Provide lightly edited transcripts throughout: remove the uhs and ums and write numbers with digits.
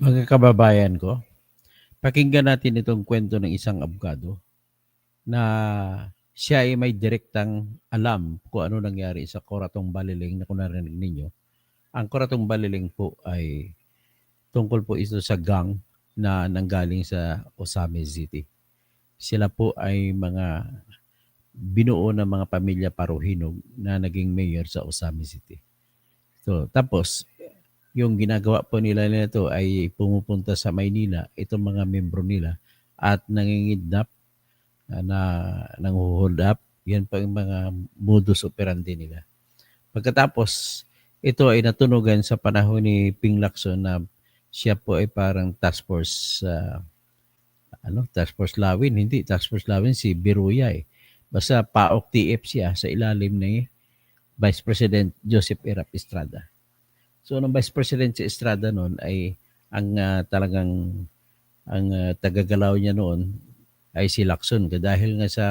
Mga kababayan ko, pakinggan natin itong kwento ng isang abogado na siya ay may direktang alam kung ano nangyari sa Coratong Baliling na kung narinig ninyo. Ang Coratong Baliling po ay tungkol po ito sa gang na nanggaling sa Osame City. Sila po ay mga binuo ng mga pamilya Paruhinog na naging mayor sa Osame City. So, tapos, yung ginagawa po nila nito ay pumupunta sa Maynila, itong mga membro nila, at nangingidnap, na nanghuhold up. Yan pa yung mga modus operandi nila. Pagkatapos, ito ay natunugan sa panahon ni Ping Lacson na siya po ay parang task force, task force Lawin. Hindi, task force Lawin si Biruya eh. Basta PAOK TF siya sa ilalim ni Vice President Joseph Erap Estrada. So, nung Vice President si Estrada noon ay ang talagang tagagalaw niya noon ay si Lacson. Dahil nga sa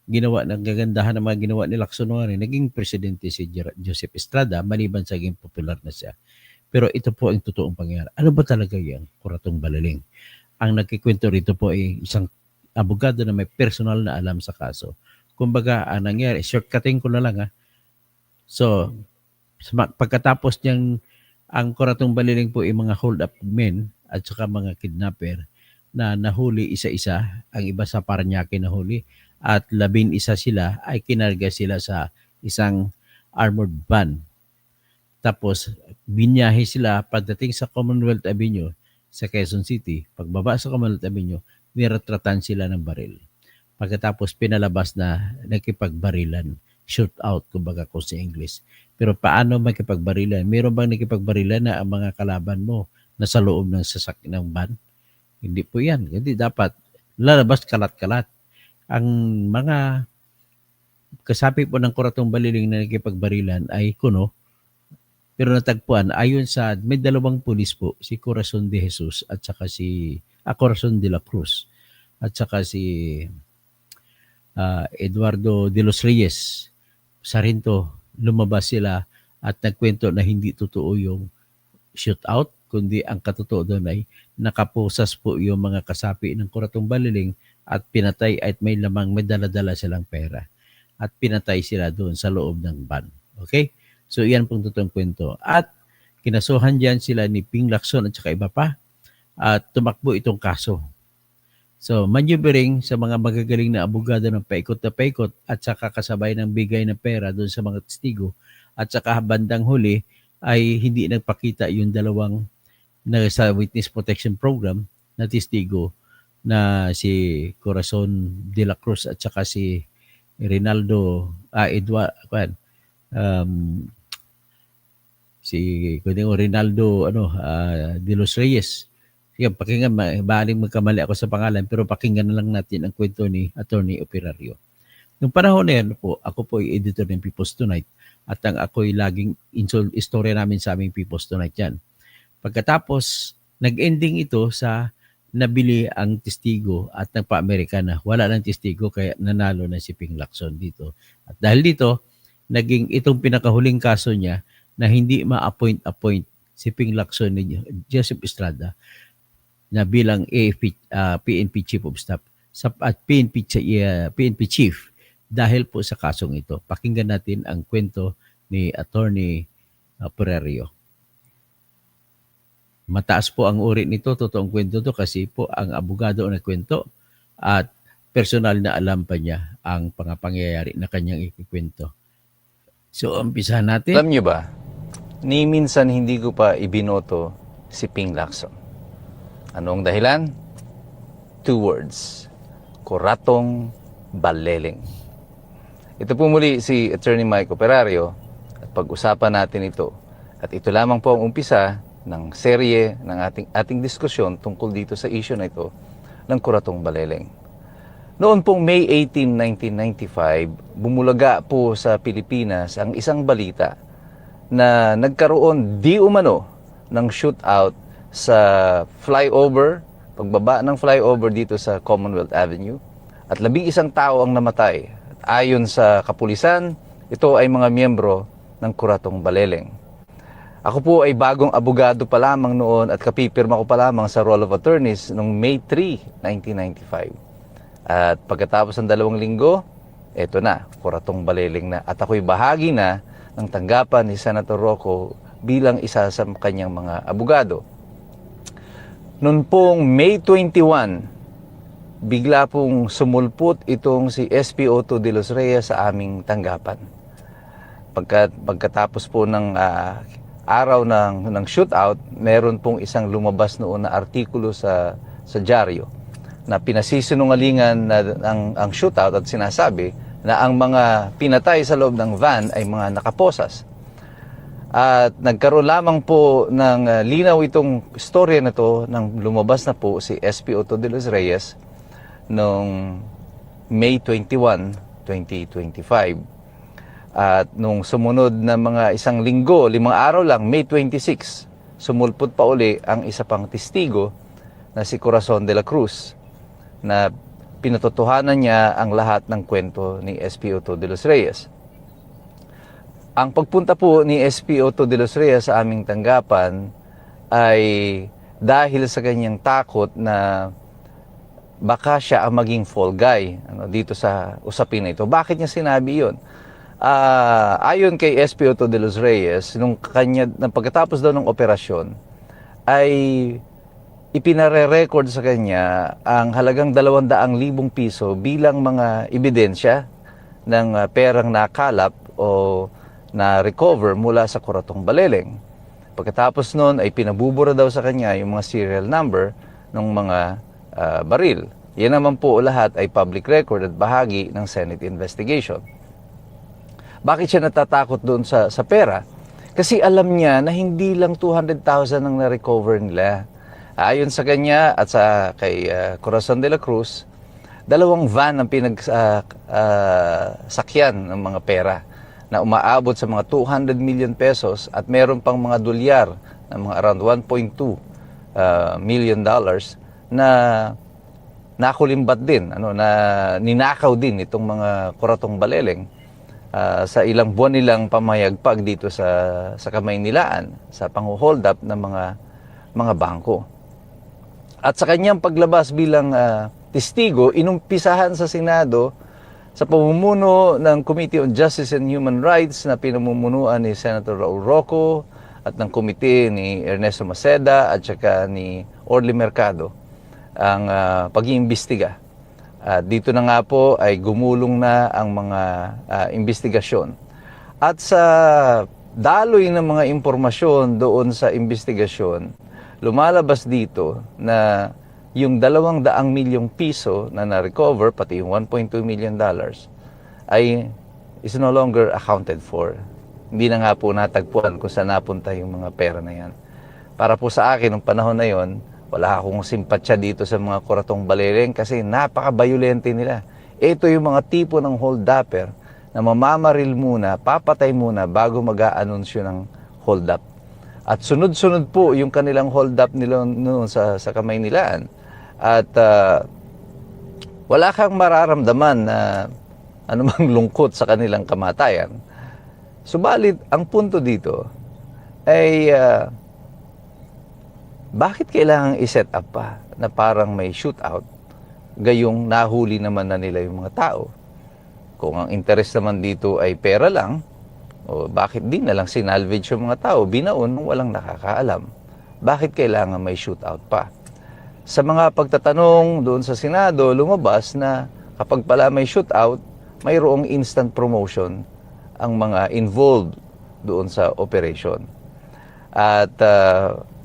ginawa ng gagandahan ng mga ginawa ni Lacson noon, naging presidente si Joseph Estrada maliban sa naging popular na siya. Pero ito po ang totoong pangyayari. Ano ba talaga yan, Coratong Baliling? Ang nagkikwento rito po ay isang abogado na may personal na alam sa kaso. Kumbaga, ang nangyari, shortcutting ko na lang ha. So, pagkatapos niyang ang Coratong Baliling po ay mga hold-up men at saka mga kidnapper na nahuli isa-isa, ang iba sa Parañaque nahuli, at 11 sila ay kinarga sila sa isang armored van. Tapos, binyahe sila pagdating sa Commonwealth Avenue sa Quezon City. Pagbaba sa Commonwealth Avenue, niretratan sila ng baril. Pagkatapos, pinalabas na nakipagbarilan, shoot out, kumbaga ko sa English. Pero paano makipagbarilan? Meron bang nakipagbarilan na ang mga kalaban mo nasa loob ng sasakyan ng van? Hindi po yan. Hindi dapat lalabas kalat-kalat. Ang mga kasapi po ng Coratong Baliling na nakipagbarilan ay kuno, pero natagpuan ayon sa may dalawang pulis po, si Corazon de Jesus at saka si Corazon de la Cruz at saka si Eduardo de los Reyes. Sarinto, lumabas sila at nagkwento na hindi totoo yung shootout, kundi ang katotoo doon ay nakapusas po yung mga kasapi ng Coratong Baliling at pinatay at may dala-dala silang pera. At pinatay sila doon sa loob ng van. Okay? So, yan pong totoong kwento. At kinasuhan dyan sila ni Ping Lacson at saka iba pa at tumakbo itong kaso. So, maneuvering sa mga magagaling na abogado ng paikot na paikot at saka kasabay ng bigay ng pera doon sa mga testigo at saka bandang huli ay hindi nagpakita yung dalawang na sa Witness Protection Program na testigo na si Corazon de la Cruz at saka si Rinaldo si Rinaldo de los Reyes. Sige, pakinggan, baling magkamali ako sa pangalan, pero pakinggan na lang natin ang kwento ni Attorney Operario. Noong panahon na yan po, ako po ay editor ng People's Tonight at ang ako'y laging istorya namin sa aming People's Tonight yan. Pagkatapos, nag-ending ito sa nabili ang testigo at nagpa-Amerika na. Wala ng testigo kaya nanalo na si Ping Lacson dito. At dahil dito, naging itong pinakahuling kaso niya na hindi ma-appoint si Ping Lacson ni Joseph Estrada na bilang PNP Chief of Staff at PNP Chief dahil po sa kasong ito. Pakinggan natin ang kwento ni Attorney Operario. Mataas po ang uri nito, totoong kwento to kasi po ang abogado na kwento at personal na alam pa niya ang pangyayari na kanyang ikikwento. So, umpisahan natin. Alam niyo ba, ni minsan hindi ko pa ibinoto si Ping Lacson. Anong dahilan? 2 words. Coratong Baliling. Ito po muli si Attorney Mike Operario at pag-usapan natin ito. At ito lamang po ang umpisa ng serye ng ating diskusyon tungkol dito sa issue na ito ng Coratong Baliling. Noon pong May 18, 1995, bumulaga po sa Pilipinas ang isang balita na nagkaroon di umano ng shootout sa flyover, pagbaba ng flyover dito sa Commonwealth Avenue at 11 tao ang namatay. At ayon sa kapulisan, ito ay mga miyembro ng Coratong Baliling. Ako po ay bagong abogado pa lamang noon at kapipirma ko pa lamang sa Roll of Attorneys noong May 3, 1995. At pagkatapos ng 2 linggo, eto na, kuratong baliling na. At ako'y bahagi na ng tanggapan ni Senator Rocco bilang isa sa kanyang mga abogado. Noon pong May 21, bigla pong sumulpot itong si SP2 de los Reyes sa aming tanggapan. Pagkatapos po ng araw ng shootout, meron pong isang lumabas noon na artikulo sa dyaryo na pinasisinungalingan na ang shootout at sinasabi na ang mga pinatay sa loob ng van ay mga nakaposas. At nagkaroon lamang po ng linaw itong storya na to nang lumabas na po si SP2 de los Reyes noong May 21, 2025. At nung sumunod na mga 1 linggo, 5 araw lang, May 26, sumulpot pa uli ang isa pang testigo na si Corazon de la Cruz na pinatotohanan niya ang lahat ng kwento ni SP2 de los Reyes. Ang pagpunta po ni SP2 de los Reyes sa aming tanggapan ay dahil sa kanyang takot na baka siya ang maging fall guy dito sa usapin na ito. Bakit niya sinabi yun? Ayon kay SP2 de los Reyes, nung pagkatapos daw ng operasyon, ay ipinare-record sa kanya ang halagang 200,000 piso bilang mga ebidensya ng perang nakalap o na-recover mula sa Kuratong Baleleng. Pagkatapos nun ay pinabubura daw sa kanya yung mga serial number ng mga baril. Yan naman po lahat ay public record at bahagi ng Senate investigation. Bakit siya natatakot doon sa pera? Kasi alam niya na hindi lang 200,000 ang na-recover nila. Ayon sa kanya at kay Corazon de la Cruz, 2 van ang sakyan ng mga pera na umaabot sa mga 200 million pesos at meron pang mga dolyar na mga around 1.2 million dollars na nakulimbat din, na ninakaw din itong mga Kuratong Baleleng. Sa ilang buwan nilang pamayagpag dito sa Kamaynilaan, sa pang-hold up ng mga bangko. At sa kanyang paglabas bilang testigo, inumpisahan sa Senado sa pamumuno ng Committee on Justice and Human Rights na pinamumunuan ni Senator Raul Rocco at ng komite ni Ernesto Maceda at saka ni Orly Mercado ang pag-iimbestiga. Dito na nga po ay gumulong na ang mga investigasyon. At sa daloy ng mga impormasyon doon sa investigasyon, lumalabas dito na yung 200 milyong piso na na-recover, pati yung 1.2 million dollars, ay is no longer accounted for. Hindi na nga po natagpuan kung saan napunta yung mga pera na yan. Para po sa akin, nung panahon na yon, wala akong simpatsya dito sa mga Kuratong Baleleng kasi napaka-violente nila. Ito yung mga tipo ng hold-upper na mamamaril muna, papatay muna bago mag-aanunsyo ng hold-up. At sunod-sunod po yung kanilang hold-up nila noon sa Kamaynilaan. At wala kang mararamdaman na anumang lungkot sa kanilang kamatayan. Subalit, ang punto dito ay bakit kailangan i-set up pa na parang may shootout gayong nahuli naman na nila yung mga tao? Kung ang interest naman dito ay pera lang, o bakit di na lang sinalvage yung mga tao, binaon nung walang nakakaalam? Bakit kailangan may shootout pa? Sa mga pagtatanong doon sa Senado, lumabas na kapag pala may shootout, mayroong instant promotion ang mga involved doon sa operation. At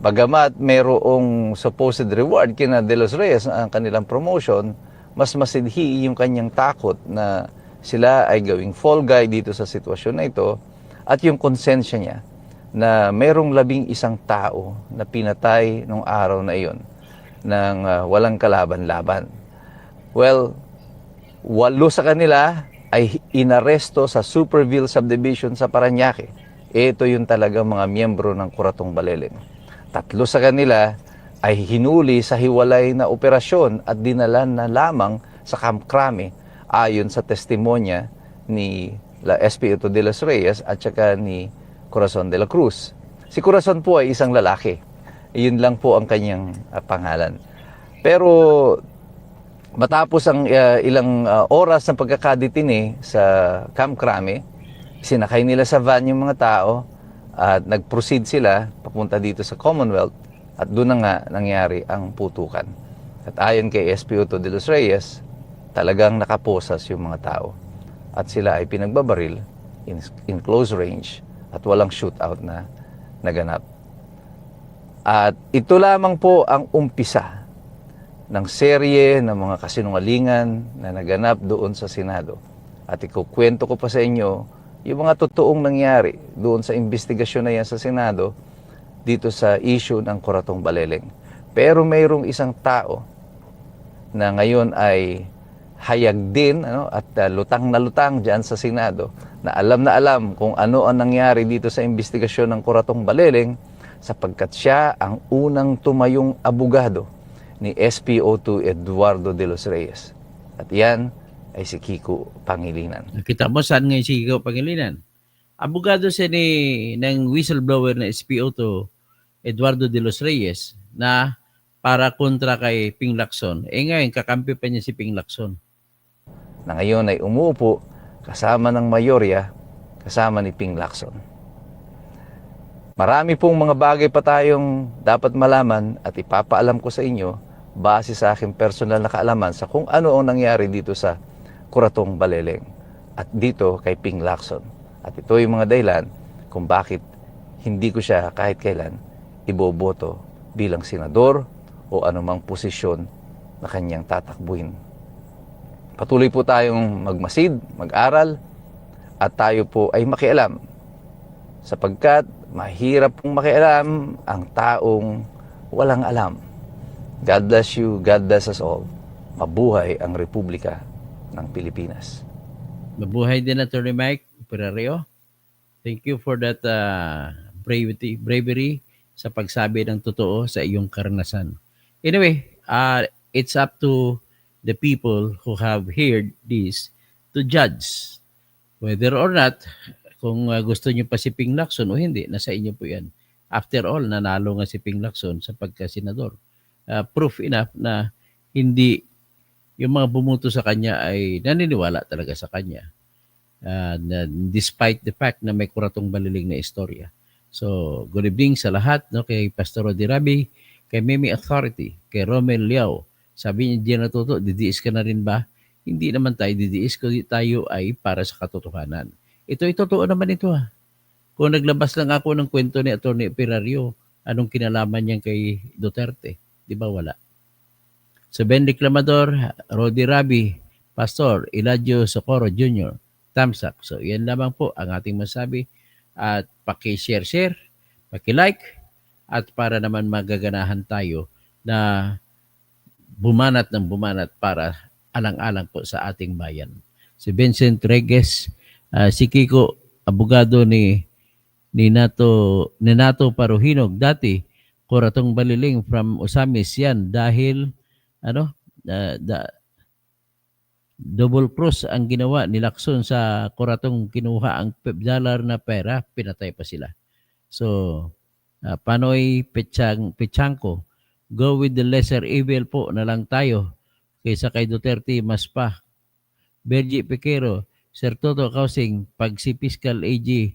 bagamat mayroong supposed reward kina De Los Reyes ang kanilang promotion, mas masidhi yung kanyang takot na sila ay gawing fall guy dito sa sitwasyon na ito at yung konsensya niya na mayroong 11 tao na pinatay nung araw na iyon ng walang kalaban-laban. Well, 8 sa kanila ay inaresto sa Superville Subdivision sa Parañaque. Ito yung talagang mga miyembro ng Kuratong Baleleng. 3 sa kanila ay hinuli sa hiwalay na operasyon at dinalan na lamang sa Camp Crame ayon sa testimonya ni SP2 de los Reyes at saka ni Corazon de la Cruz. Si Corazon po ay isang lalaki. Iyon lang po ang kanyang pangalan. Pero matapos ang ilang oras ng pagkakadetine sa Camp Crame, sinakay nila sa van yung mga tao at nag-proceed sila papunta dito sa Commonwealth at doon na nga nangyari ang putukan. At ayon kay SP Otto de los Reyes, talagang nakaposas yung mga tao at sila ay pinagbabaril in close range at walang shootout na naganap. At ito lamang po ang umpisa ng serye ng mga kasinungalingan na naganap doon sa Senado. At ikukwento ko pa sa inyo yung mga totoong nangyari doon sa investigasyon na yan sa Senado dito sa issue ng Coratong Baleleng. Pero mayroong isang tao na ngayon ay hayag din at lutang na lutang dyan sa Senado na alam kung ano ang nangyari dito sa investigasyon ng Coratong Baleleng sapagkat siya ang unang tumayong abogado ni SPO2 Eduardo de los Reyes. At yan ay si Kiko Pangilinan. Nakita mo saan ngayon si Kiko Pangilinan? Abogado siya ng whistleblower na SPO2 Eduardo de los Reyes na para kontra kay Ping Lacson. Ngayon, kakampi pa niya si Ping Lacson. Na ngayon ay umuupo kasama ng mayorya, kasama ni Ping Lacson. Marami pong mga bagay pa tayong dapat malaman at ipapaalam ko sa inyo base sa aking personal na kaalaman sa kung ano ang nangyari dito sa Coratong Baleleng at dito kay Ping Lacson. At ito yung mga dahilan kung bakit hindi ko siya kahit kailan iboboto bilang senador o anumang posisyon na kanyang tatakbuhin. Patuloy po tayong magmasid, mag-aral at tayo po ay makialam sapagkat mahirap pong makialam ang taong walang alam. God bless you, God bless us all. Mabuhay ang Republika ng Pilipinas. Mabuhay din Atty. Mike Operario. Thank you for that bravery sa pagsabi ng totoo sa iyong karanasan. Anyway, it's up to the people who have heard this to judge whether or not kung gusto niyo pa si Ping Lacson o hindi, nasa inyo po yan. After all, nanalo nga si Ping Lacson sa pagkasenador. Proof enough na hindi yung mga bumuto sa kanya ay naniniwala talaga sa kanya. Despite the fact na may Coratong Baleleng na istorya. So, good evening sa lahat, no, kay Pastor Rodi Rabi, kay Mimi Authority, kay Romel Liao. Sabi niya, Diyan natuto, didiis ka na rin ba? Hindi naman tayo didiis, kundi tayo ay para sa katotohanan. Ito ay totoo naman ito ha. Kung naglabas lang ako ng kwento ni Atty. Operario, anong kinalaman niyan kay Duterte? Di ba wala? So Ben Reclamador, Rodi Rabi, Pastor Eladio Socorro Jr., thumbs up. So yan lamang po ang ating masabi. At paki-share, paki-like, at para naman magaganahan tayo na bumanat ng bumanat para alang-alang po sa ating bayan. Si Vincent Reges, si Kiko, abogado ni Nato Paruhinog, dati Coratong Baleleng from Osamis yan dahil double cross ang ginawa ni Lacson sa Coratong, kinuha ang $5 na pera, pinatay pa sila. So, Panoy Pechanko, go with the lesser evil po na lang tayo kaysa kay Duterte mas pa. Bergie Pequero, Sir Toto Kausing, pag si Fiscal AG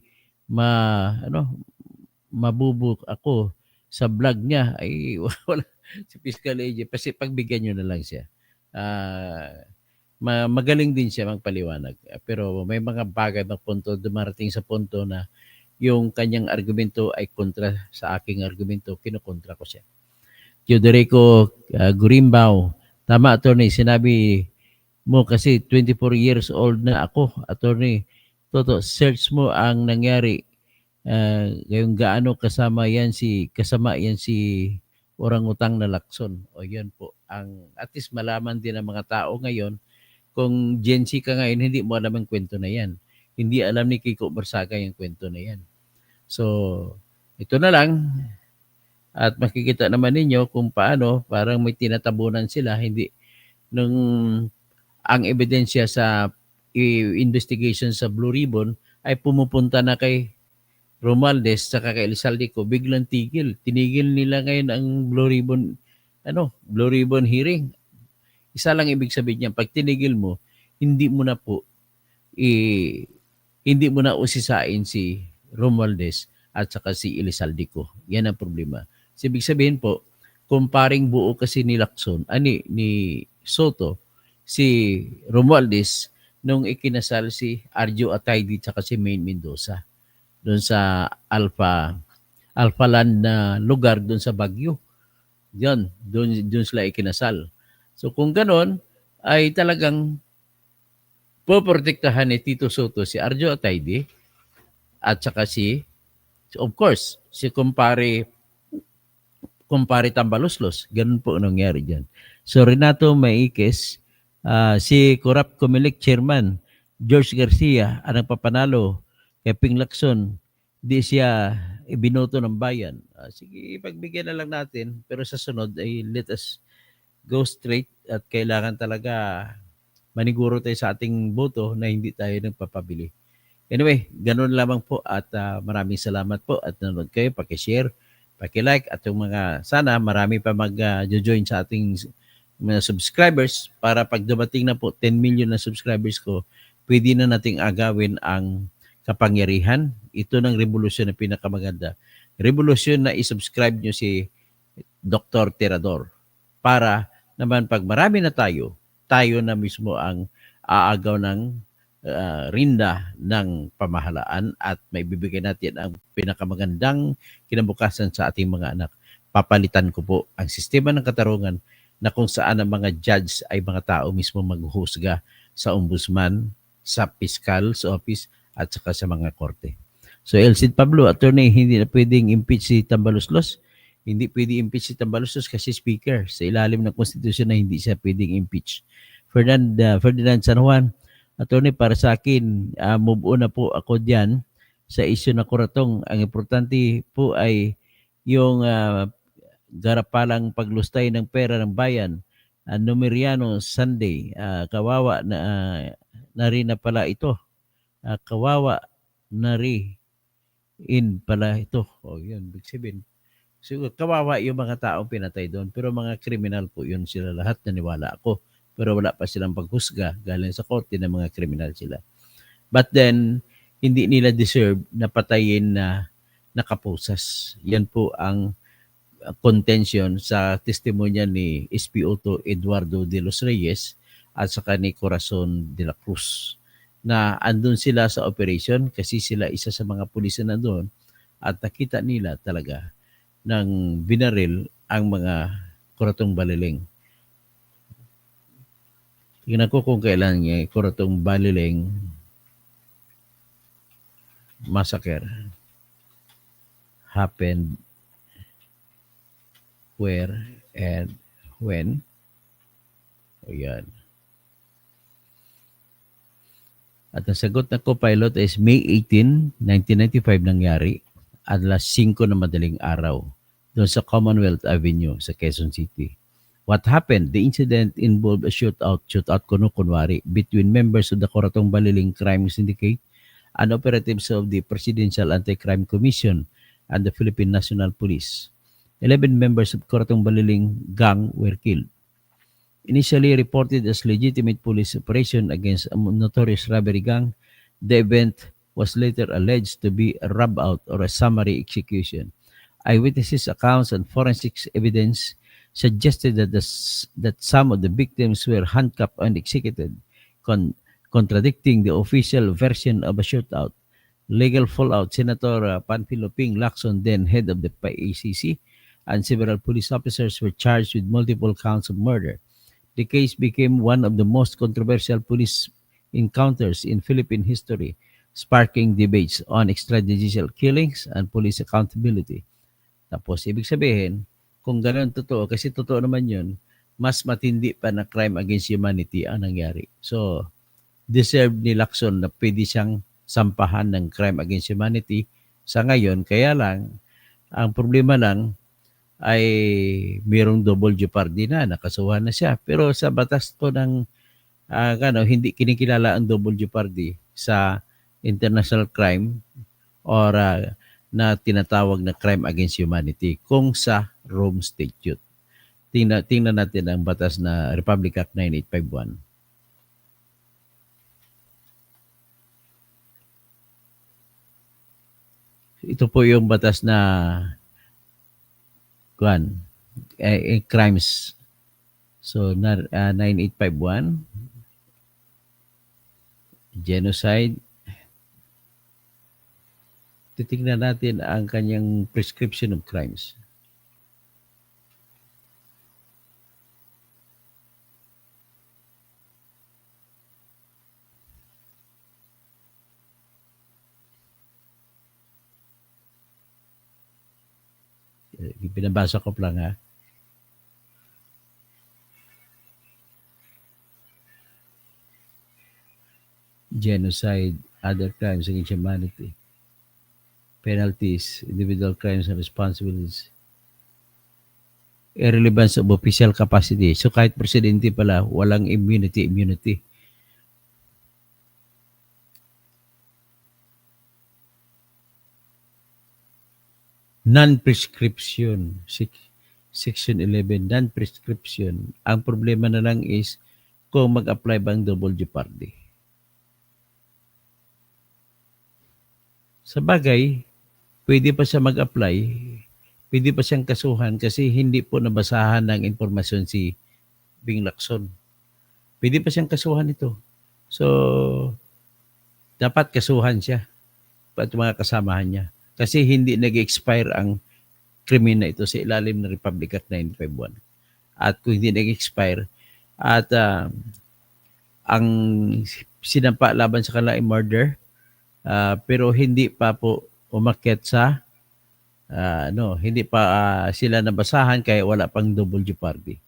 mabubuk ako sa vlog niya ay wala si Fiscal AG, kasi pagbigyan niyo na lang siya. Magaling din siya magpaliwanag. Pero may mga bagay na punto, dumarating sa punto na yung kanyang argumento ay kontra sa aking argumento, kinukontra ko siya. Teodorico Gurimbaw, tama attorney, sinabi mo kasi 24 years old na ako, attorney. Toto, search mo ang nangyari. Yung gaano kasama yan si orangutang na Lacson. O yan po. At least malaman din ng mga tao ngayon, kung Gen Z ka ngayon, hindi mo alam ang kwento na yan. Hindi alam ni Kiko Barsaga yung kwento na yan. So, ito na lang. At makikita naman ninyo kung paano, parang may tinatabunan sila. Hindi, ang ebidensya sa investigation sa Blue Ribbon ay pumupunta na kay Romualdez saka kay Elizalde ko biglang tigil. Tinigil nila ngayon ang Blue Ribbon hearing. Isa lang ibig sabihin niyan, pag tinigil mo, hindi mo na po i hindi mo na usisain si Romualdez at saka si Elizalde ko. Yan ang problema. So, ibig sabihin po, kung paring buo kasi ni Lacson, ni Soto, si Romualdez, nung ikinasal si Arjo Ataydi at saka si Maine Mendoza doon sa Alpha Land na lugar doon sa Baguio. Doon sila ikinasal. So kung ganon, ay talagang poprotektahan ni Tito Soto si Arjo Atayde at saka of course, si kumpare Tambaloslos. Ganun po ang nangyari dyan. So Renato Maikes, si Corrupt Comelec Chairman George Garcia ang nagpapanalo kay Ping Lacson. Di siya ibinoto ng bayan. Sige, ipagbigyan na lang natin. Pero sa sunod ay let us go straight at kailangan talaga maniguro tayo sa ating boto na hindi tayo nagpapabili. Anyway, ganun lamang po at maraming salamat po at nanonood kayo. Paki-share, paki-like at yung mga sana marami pa mag-join sa ating mga subscribers para pag dumating na po 10 million na subscribers ko, pwede na nating agawin ang kapangyarihan. Ito ng revolusyon na pinakamaganda. Revolusyon na isubscribe nyo si Dr. Tirador para naman pag marami na tayo na mismo ang aagaw ng rinda ng pamahalaan at may bibigay natin ang pinakamagandang kinabukasan sa ating mga anak. Papalitan ko po ang sistema ng katarungan na kung saan ang mga judge ay mga tao mismo maghuhusga sa ombudsman, sa fiscal's office at saka sa mga korte. So El Cid Pablo, attorney, hindi na pwedeng impeach si Tambaloslos. Hindi pwedeng impeach si Tambaloslos kasi speaker sa ilalim ng konstitusyon na hindi siya pwedeng impeach. Ferdinand San Juan, attorney, para sa akin, move on na po ako diyan sa issue na kuratong. Ang importante po ay yung garapalang paglustay ng pera ng bayan. Numeriano Sunday, kawawa na rin na pala ito. Kawawa na rin pala ito. O yun, big sabihin. Siguro, kawawa yung mga taong pinatay doon. Pero mga kriminal po yun sila lahat, naniwala ako. Pero wala pa silang paghusga galing sa korte na mga kriminal sila. But then, hindi nila deserve na patayin na nakapusas. Yan po ang contention sa testimonya ni SP2 Eduardo de los Reyes at saka ni Corazon de la Cruz na andun sila sa operation kasi sila isa sa mga pulis na nandun at nakita nila talaga ng binaril ang mga kuratong baliling. Tingnan ko kung kailan niya kuratong baliling massacre happened where and when. O yan. At ang sagot na co-pilot is May 18, 1995 nangyari at alas 5 na madaling araw doon sa Commonwealth Avenue sa Quezon City. What happened? The incident involved a shootout kunwari, between members of the Coratong Baliling Crime Syndicate and operatives of the Presidential Anti-Crime Commission and the Philippine National Police. 11 members of Coratong Baliling gang were killed. Initially reported as legitimate police operation against a notorious robbery gang, the event was later alleged to be a rub-out or a summary execution. Eyewitnesses' accounts and forensics evidence suggested that some of the victims were handcuffed and executed, contradicting the official version of a shootout. Legal fallout: Senator Panfilo Ping Lacson, then head of the PACC, and several police officers were charged with multiple counts of murder. The case became one of the most controversial police encounters in Philippine history, sparking debates on extrajudicial killings and police accountability. Tapos, ibig sabihin, kung gano'n totoo, kasi totoo naman yun, mas matindi pa na crime against humanity ang nangyari. So, deserve ni Lacson na pwede siyang sampahan ng crime against humanity sa ngayon. Kaya lang, ang problema lang ay mayroong double jeopardy na, nakasuhan na siya. Pero sa batas po ng hindi kinikilala ang double jeopardy sa international crime or na tinatawag na crime against humanity kung sa Rome Statute. Tingnan natin ang batas na Republic Act 9851. Ito po yung batas na crimes. So 9851, genocide. Titingnan natin ang kanyang prescription of crimes. Pinabasa ko lang ha. Genocide, other crimes against humanity, penalties, individual crimes and responsibilities, irrelevance of official capacity. So kahit presidente pala, walang immunity. Non-prescription, Section 11, non-prescription. Ang problema na lang is kung mag-apply bang double jeopardy. Sa bagay, pwede pa siya mag-apply, pwede pa siyang kasuhan kasi hindi po nabasahan ng impormasyon si Bing Lacson. Pwede pa siyang kasuhan ito. So, dapat kasuhan siya at mga kasamahan niya. Kasi hindi nag-expire ang krimen na ito sa ilalim ng Republic Act 951. At kung hindi nag-expire at ang sinampa laban sa kanila ay murder, pero hindi pa po umakyat sa hindi pa sila nabasahan kaya wala pang double jeopardy.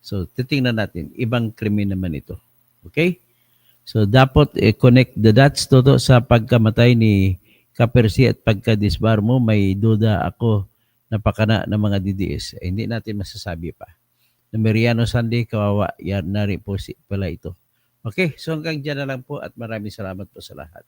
So titingnan natin, ibang krimen naman ito. Okay? So dapat connect the dots toto sa pagkamatay ni Kapersi at pagka-disbar mo, may duda ako na pakana ng mga DDS. Hindi natin masasabi pa. Na Mariano Sunday, kawawa, yan na rin po pala ito. Okay, so hanggang dyan na lang po at maraming salamat po sa lahat.